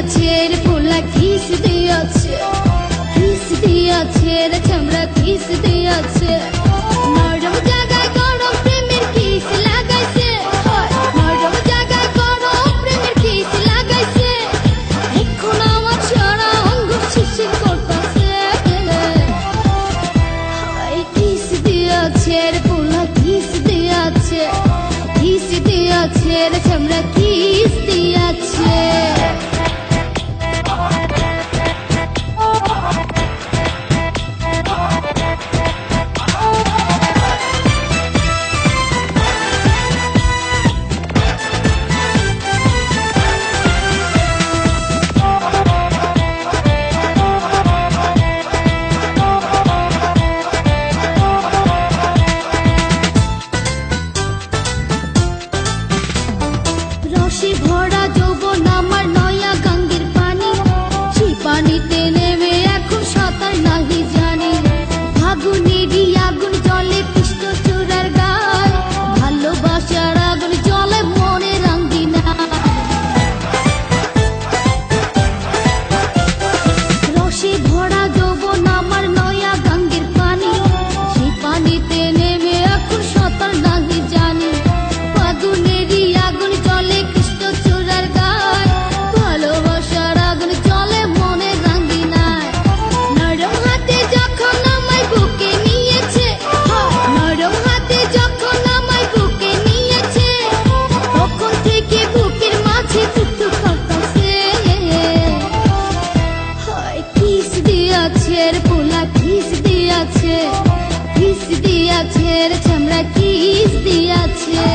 দিয়াছে রে পোলা কিস দিয়াছে, কিস দিয়াছে রে চামড়া কিস দিয়াছে। নরম জায়গায় গরম প্রেমের কিস লাগাইছে, নরম জায়গায় গরম প্রেমের কিস লাগাইছে। এখন আমার সারা অঙ্গ শিরশির করতাছে। কিস দিয়াছে রে পোলা কিস দিয়াছে, কিস দিয়াছে রে চামড়া কিস দিয়াছে। রসে ভরা যৌবন আমার নয়া গঙ্গের পানি, সেই পানিতে নেমে এখন সাঁতার নাহি জানি। ফাগুনেরই আগুন জলে কৃষ্ণ চূড়ার গায়, ভালোবাসার আগুন জলে মনে রাঙ্গি না। রসে ভরা যৌবন আমার নয়া গঙ্গের পানি, সেই পানিতে নেমে এখন সাঁতার নাহি জানি। ফাগুনেরই আগুন জলে কৃষ্ণ চূড়ার গায়, ভালোবাসার আগুন জলে মনে রাঙ্গি নাই। নরম হাতে যখন আমায় বুকে নিয়েছে, নরম হাতে যখন আমায় বুকে নিয়েছে, তখন থেকে বুকের মাঝে টুকটুক করতাছে। কিস দিয়াছে রে পোলা কিস দিয়াছে, কিস দিয়াছে রে চামড়া কিস দিয়াছে।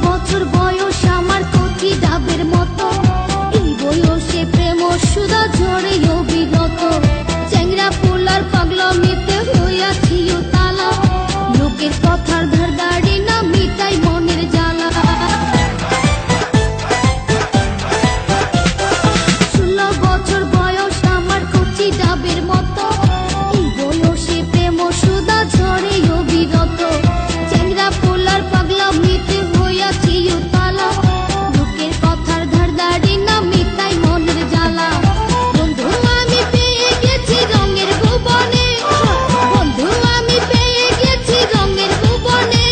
বছর বয়স আমার কচি ডাবের মতো, এই বয়সে প্রেম সুধা ঝরে অবিরত। চ্যাংরা পোলার পাগলামিতে হইয়াছি তালা, লোকের কথার ধার দাড়ি না মিটাই মনের জ্বালা। 16 বছর বয়স আমার কচি ডাবের মতো, এই বয়সে প্রেম সুধা ঝরে অবিরত। চ্যাংরা পোলার পাগলামিতে লোকের কথার ধার দাড়ি না মিটাই মনের জ্বালা। বন্ধু আমি পেয়ে গেছি রঙের ভুবনে, বন্ধু আমি পেয়ে গেছি রঙের ভুবনে।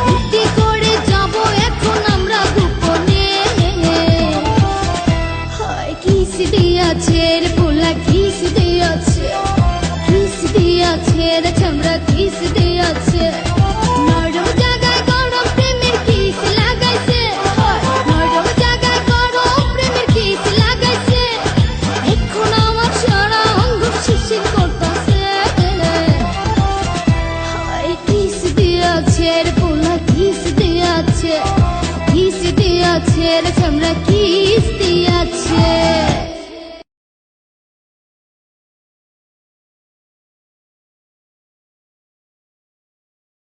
ফুর্তি করে যাব এখন আমরা গোপনে। কিস দিয়াছে রে পোলা কিস দিয়াছে, কিস দিয়াছে রে চামড়া কিস দিয়াছে। নরম জায়গায় গরম প্রেমের কিস লাগাইছে, নরম জায়গায় গরম প্রেমের কিস লাগাইছে। এখন আমার সারা অঙ্গ শিরশির করতাছে। কিস দিয়াছে রে পোলা কিস দিয়াছে, কিস দিয়াছে রে চামড়া কিস দিয়াছে।